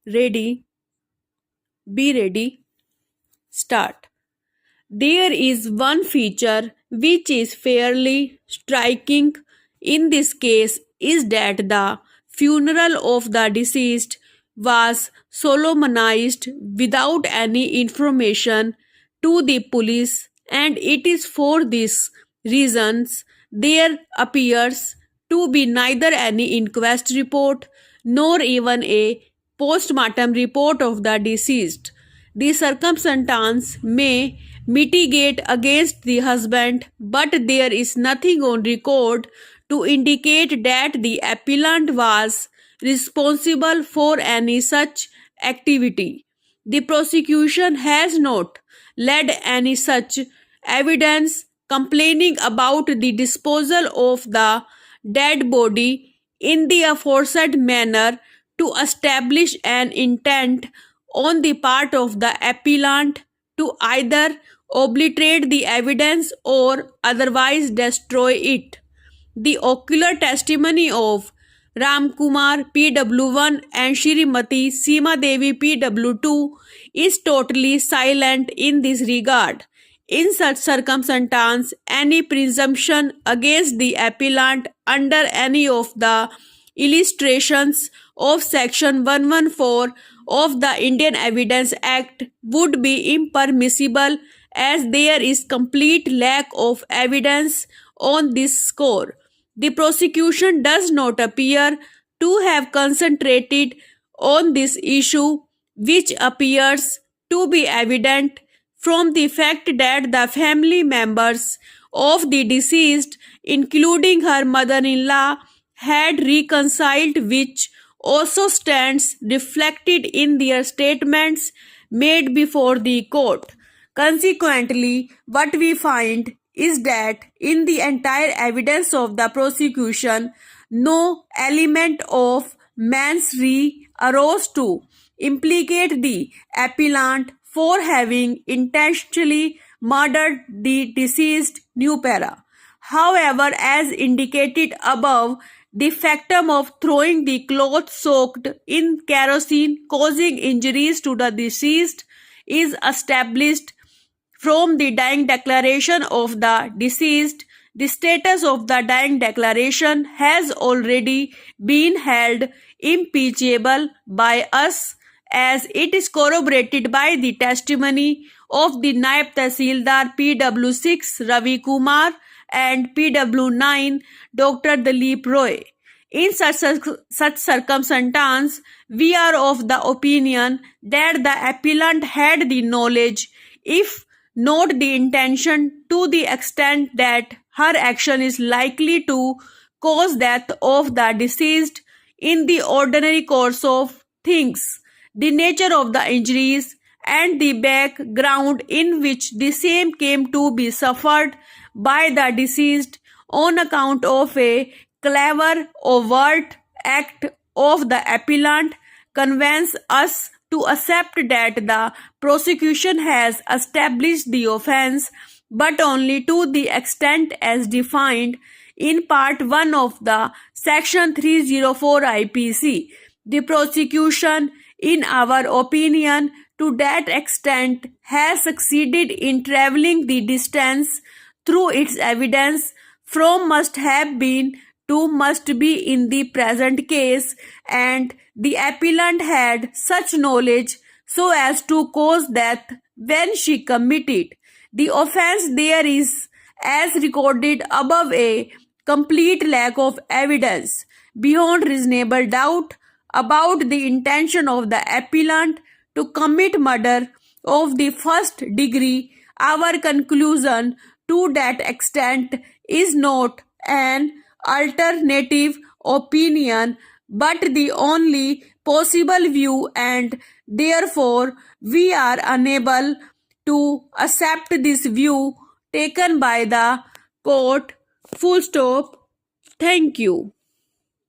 Ready, be ready, start. There is one feature which is fairly striking in this case is that the funeral of the deceased was solemnized without any information to the police, and it is for these reasons there appears to be neither any inquest report nor even a post-mortem report of the deceased. The circumstance may mitigate against the husband, but there is nothing on record to indicate that the appellant was responsible for any such activity. The prosecution has not led any such evidence complaining about the disposal of the dead body in the aforesaid manner to establish an intent on the part of the appellant to either obliterate the evidence or otherwise destroy it. The ocular testimony of Ramkumar PW1 and Shrimati Seema Devi PW2 is totally silent in this regard. In such circumstance, any presumption against the appellant under any of the illustrations of Section 114 of the Indian Evidence Act would be impermissible, as there is complete lack of evidence on this score. The prosecution does not appear to have concentrated on this issue, which appears to be evident from the fact that the family members of the deceased, including her mother-in-law, had reconciled, which also stands reflected in their statements made before the court. Consequently, what we find is that in the entire evidence of the prosecution, no element of mens rea arose to implicate the appellant for having intentionally murdered the deceased Nupera. However, as indicated above, the factum of throwing the cloth soaked in kerosene causing injuries to the deceased is established from the dying declaration of the deceased. The status of the dying declaration has already been held impeachable by us, as it is corroborated by the testimony of the Naib Tahsildar PW6 Ravi Kumar and PW9 Dr. Dalip Roy. In such circumstance, we are of the opinion that the appellant had the knowledge, if not the intention, to the extent that her action is likely to cause death of the deceased in the ordinary course of things. The nature of the injuries and the background in which the same came to be suffered by the deceased on account of a clever overt act of the appellant convince us to accept that the prosecution has established the offence, but only to the extent as defined in Part 1 of the Section 304 IPC. The prosecution, in our opinion, to that extent has succeeded in travelling the distance through its evidence from must have been to must be in the present case, and the appellant had such knowledge so as to cause death when she committed the offence. There is, as recorded above, a complete lack of evidence beyond reasonable doubt about the intention of the appellant to commit murder of the first degree. Our conclusion to that extent is not an alternative opinion, but the only possible view, and therefore we are unable to accept this view taken by the court. Full stop. Thank you.